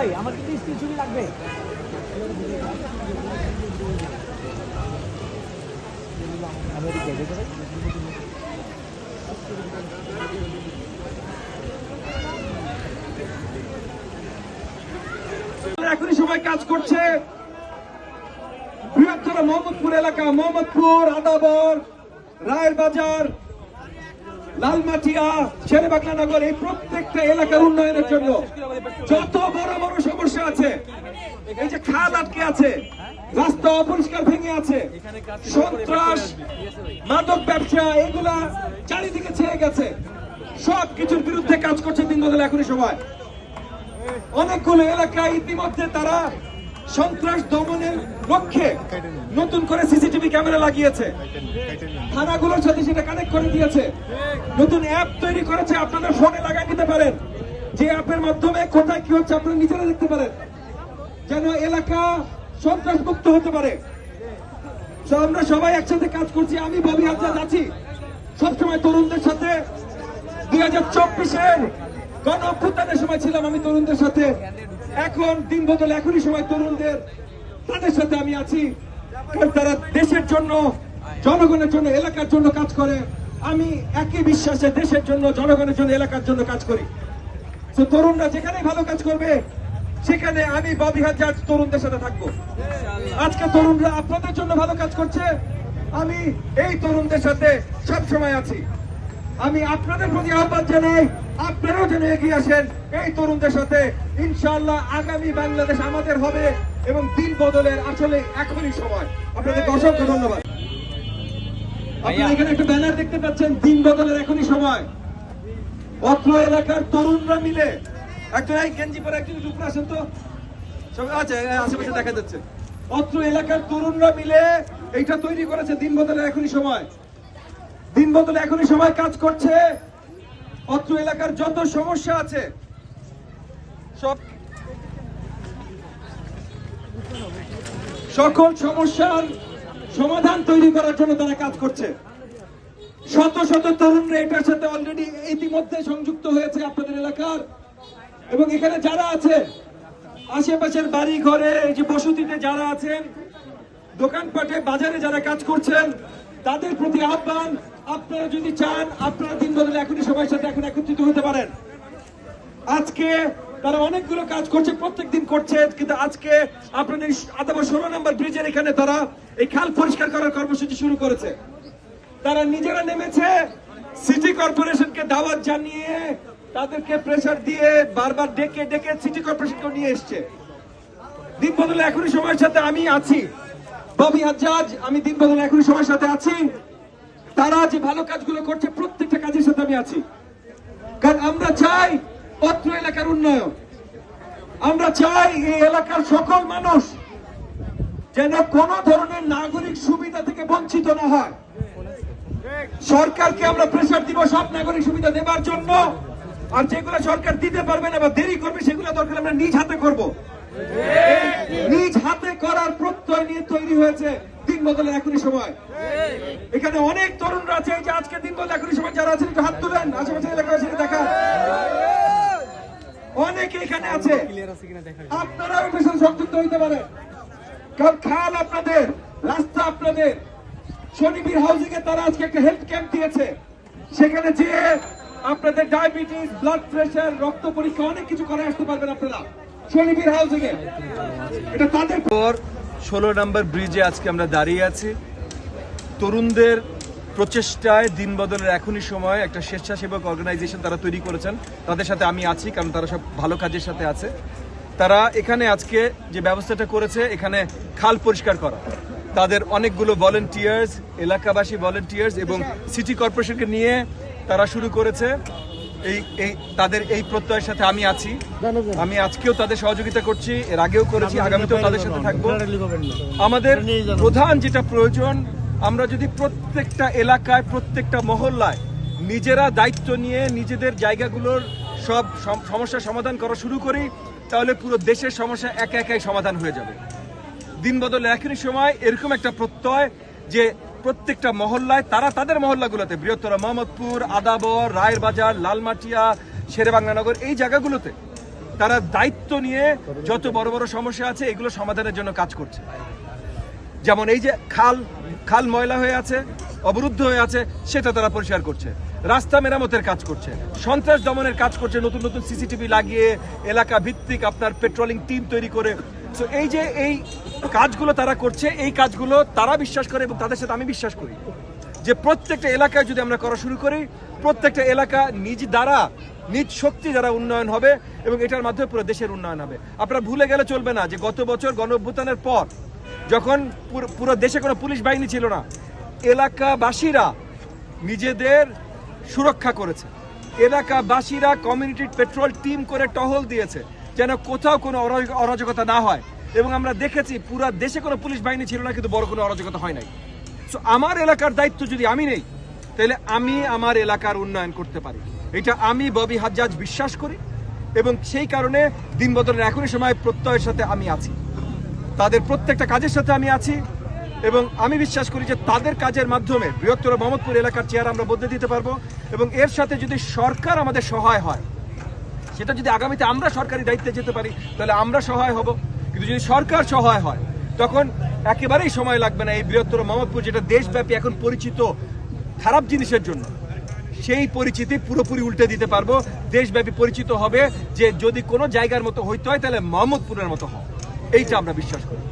ভাই আমার কিন্তু স্টিল ছবি লাগবে। এখনই সময় কাজ করছে বৃহত্তর মোহাম্মদপুর এলাকা, মোহাম্মদপুর, আদাবর, রায়ের বাজার, লালমাটিয়া, শেরেবাংলানগর, এই প্রত্যেকটা এলাকার উন্নয়নের জন্য যত বড় বড় সমস্যা আছে, এই যে খাল আটকে আছে, রাস্তা অপরিষ্কার ভেঙে আছে, সন্ত্রাস, মাদক ব্যবসা, এগুলা চারিদিকে ছেয়ে গেছে, সব কিছুর বিরুদ্ধে কাজ করছে দিনবদল এখনই সময়। অনেকগুলো এলাকায় ইতিমধ্যে তারা সন্ত্রাস দমনের লক্ষ্যে নতুন করে সিসিটিভি ক্যামেরা লাগিয়েছে, থানাগুলোর সাথে সেটা কানেক্ট করে দিয়েছে, নতুন অ্যাপ তৈরি করেছে, আপনারা ফোনে লাগাই দিতে পারেন, যে অ্যাপের মাধ্যমে কোথায় কি হচ্ছে আপনারা নিজেরা দেখতে পারেন, যেন এলাকা সন্ত্রাস মুক্ত হতে পারে। আমরা সবাই একসাথে কাজ করছি। আমি ববি হাজরাত আছি সবসময় তরুণদের সাথে। 2024-এর গণ অভ্যুত্থানের সময় ছিলাম আমি তরুণদের সাথে, এখন দিনবদল এখনই সময় তরুণদের তাদের সাথে আমি আছি, কারণ তারা দেশের জন্য, জনগণের জন্য, এলাকার জন্য কাজ করে। আমি একই বিশ্বাসে দেশের জন্য, জনগণের জন্য, এলাকার জন্য কাজ করি। তো তরুণরা যেখানে ভালো কাজ করবে সেখানে আমি ববি হাজরাত তরুণদের সাথে থাকবো। আজকে তরুণরা আপনাদের জন্য ভালো কাজ করছে, আমি এই তরুণদের সাথে সব সময় আছি। আমি আপনাদের প্রতি আহ্বান জানাই, আপনারাও যেন এগিয়ে আসেন এই তরুণদের সাথে। ইনশাআল্লাহ আগামী বাংলাদেশ আমাদের হবে এবং দিন বদলের আসলে এখনই সময়। আপনাদেরকে অসংখ্য ধন্যবাদ। আপনারা এখানে একটা ব্যানার দেখতে পাচ্ছেন, দিন বদলের এখনই সময়। অত্র এলাকার তরুণরা মিলে, একজন এই গেঞ্জি পরে একজন উপরে আসেন তো, সব আছে আশেপাশে দেখা যাচ্ছে। অত্র এলাকার তরুণরা মিলে এইটা তৈরি করেছে দিন বদলের এখনই সময়। দিন বদলে এখনই সময় কাজ করছে। অত্র এলাকার যত সমস্যা আছে সকল সমস্যার সমাধান তৈরি করার জন্য তারা কাজ করছে। শত শত তরুণরা এটার সাথে অলরেডি ইতিমধ্যে সংযুক্ত হয়েছে আপনাদের এলাকার, এবং এখানে যারা আছে আশেপাশের বাড়ি ঘরে, এই যে বসতিতে যারা আছেন, দোকানপাটে, বাজারে যারা কাজ করছেন, তাদের প্রতি আহ্বান, আপনারা যদি চান আপনারা দিন বদলে এখনই সবার সাথে এখন একত্রিত হতে পারেন। আজকে তারা অনেকগুলো কাজ করছে, প্রত্যেকদিন করছে, কিন্তু আজকে আপনাদের আদাবর 16 নম্বর ব্রিজের এখানে তারা এই খাল পরিষ্কার করার কর্মসূচি শুরু করেছে। তারা নিজেরা নেমেছে, সিটি কর্পোরেশনকে দাওয়াত জানিয়ে, তাদেরকে প্রেসার দিয়ে বারবার ডেকে ডেকে সিটি কর্পোরেশনকে নিয়ে এসছে। দিন বদলে এখনই সময়ের সাথে আমি আছি, ববি হাজরাত, আমি দিন বদলে এখনই সময়ের সাথে আছি। তারা যে ভালো কাজগুলো করছে প্রত্যেকটা কাজের সাথে আমি আছি, কারণ আমরা চাই অত্র এলাকার উন্নয়ন। আমরা চাই এই এলাকার সকল মানুষ যেন কোনো ধরনের নাগরিক সুবিধা থেকে বঞ্চিত না হয়। সরকারকে আমরা প্রেসার দিব সব নাগরিক সুবিধা দেবার জন্য, আর যেগুলো সরকার দিতে পারবে না বা দেরি করবে সেগুলো দরকার আমরা নিজ হাতে করব। নিজ হাতে করার প্রত্যয় নিয়ে তৈরি হয়েছে দিন বদলের এখনই সময়। এখানে অনেক তরুণরা আছে, এই যে আজকে দিন বদলের এখনই সময় যারা আছেন একটু হাত তুলেন, আশেপাশে এলাকা সেটা দেখা, অনেকে এখানে আছে, আপনারাও এটার সাথে সংযুক্ত হইতে পারেন। কারণ খাল আপনাদের, রাস্তা আপনাদের। শনিবীর হাউজিং এ তারা আজকে একটা হেলথ ক্যাম্প দিয়েছে, সেখানে যে আপনাদের ডায়াবেটিস, ব্লাড প্রেশার, রক্ত পরীক্ষা অনেক কিছু করে আসতে পারবেন আপনারা শনিবীর হাউজিং এ। এটা তাদের 16 নম্বর ব্রিজে আজকে আমরা দাঁড়িয়ে আছি। তরুণদের প্রচেষ্টায় দিন বদলের এখনই সময় একটা স্বেচ্ছাসেবক অর্গানাইজেশন তারা তৈরি করেছেন, তাদের সাথে আমি আছি, কারণ তারা সব ভালো কাজের সাথে আছে। তারা এখানে আজকে যে ব্যবস্থাটা করেছে, এখানে খাল পরিষ্কার করা, তাদের অনেকগুলো ভলেন্টিয়ার্স, এলাকাবাসী ভলেন্টিয়ার্স এবং সিটি কর্পোরেশনকে নিয়ে তারা শুরু করেছে। তাদের এই প্রত্যয়ের সাথে আমি আছি। আমি আজকেও তাদের সহযোগিতা করছি, এর আগেও করেছি, আগামীতেও তাদের সাথে থাকবো। আমাদের প্রধান যেটা প্রয়োজন, আমরা যদি প্রত্যেকটা এলাকায়, প্রত্যেকটা মহল্লায় নিজেরা দায়িত্ব নিয়ে নিজেদের জায়গাগুলোর সব সমস্যার সমাধান করা শুরু করি, তাহলে পুরো দেশের সমস্যা একা একাই সমাধান হয়ে যাবে। দিন বদলে এখনই সময় এরকম একটা প্রত্যয় যে প্রত্যেকটা মহল্লায় তারা তাদের মহল্লাগুলোতে, বৃহত্তর মোহাম্মদপুর, আদাবর, রায়ের বাজার, লালমাটিয়া, শেরেবাংলানগর, এই জায়গাগুলোতে তারা দায়িত্ব নিয়ে যত বড় বড় সমস্যা আছে এগুলো সমাধানের জন্য কাজ করছে। যেমন এই যে খাল ময়লা হয়ে আছে, অবরুদ্ধ হয়ে আছে, সেটা তারা পরিষ্কার করছে, রাস্তা মেরামতের কাজ করছে, সন্ত্রাস দমনের কাজ করছে, নতুন নতুন সিসিটিভি লাগিয়ে এলাকা ভিত্তিক আপনার পেট্রোলিং টিম তৈরি করে। তো এই যে এই কাজগুলো তারা করছে, এই কাজগুলো তারা বিশ্বাস করে এবং তাদের সাথে আমি বিশ্বাস করি যে প্রত্যেকটা এলাকায় যদি আমরা করা শুরু করি, প্রত্যেকটা এলাকা নিজ শক্তি দ্বারা উন্নয়ন হবে এবং এটার মাধ্যমে পুরো দেশের উন্নয়ন হবে। আপনারা ভুলে গেলে চলবে না যে গত বছর গণঅভ্যুত্থানের পর যখন পুরো দেশে কোনো পুলিশ বাহিনী ছিল না, এলাকাবাসীরা নিজেদের সুরক্ষা করেছে, এলাকাবাসীরা কমিউনিটি পেট্রোল টিম করে টহল দিয়েছে যেন কোথাও কোনো অরাজকতা না হয়। এবং আমরা দেখেছি পুরো দেশে কোনো পুলিশ বাহিনী ছিল না কিন্তু বড় কোনো অরাজকতা হয় নাই। সো আমার এলাকার দায়িত্ব যদি আমি নেই, তাহলে আমি আমার এলাকার উন্নয়ন করতে পারি, এটা আমি ববি হাজ্জাজ বিশ্বাস করি। এবং সেই কারণে দিনবদলের এখনই সময় প্রত্যয়ের সাথে আমি আছি, তাদের প্রত্যেকটা কাজের সাথে আমি আছি এবং আমি বিশ্বাস করি যে তাদের কাজের মাধ্যমে বৃহত্তর মোহাম্মদপুর এলাকার চেহারা আমরা বদলে দিতে পারবো। এবং এর সাথে যদি সরকার আমাদের সহায় হয়, সেটা যদি আগামীতে আমরা সরকারি দায়িত্বে যেতে পারি তাহলে আমরা সহায় হব। কিন্তু যদি সরকার সহায় হয় তখন একেবারেই সময় লাগবে না এই বৃহত্তর মোহাম্মদপুর, যেটা দেশব্যাপী এখন পরিচিত খারাপ জিনিসের জন্য, সেই পরিচিতি পুরোপুরি উল্টে দিতে পারবো। দেশব্যাপী পরিচিত হবে যে যদি কোনো জায়গার মতো হইতে হয় তাহলে মোহাম্মদপুরের মতো হয়, এইটা আমরা বিশ্বাস করি।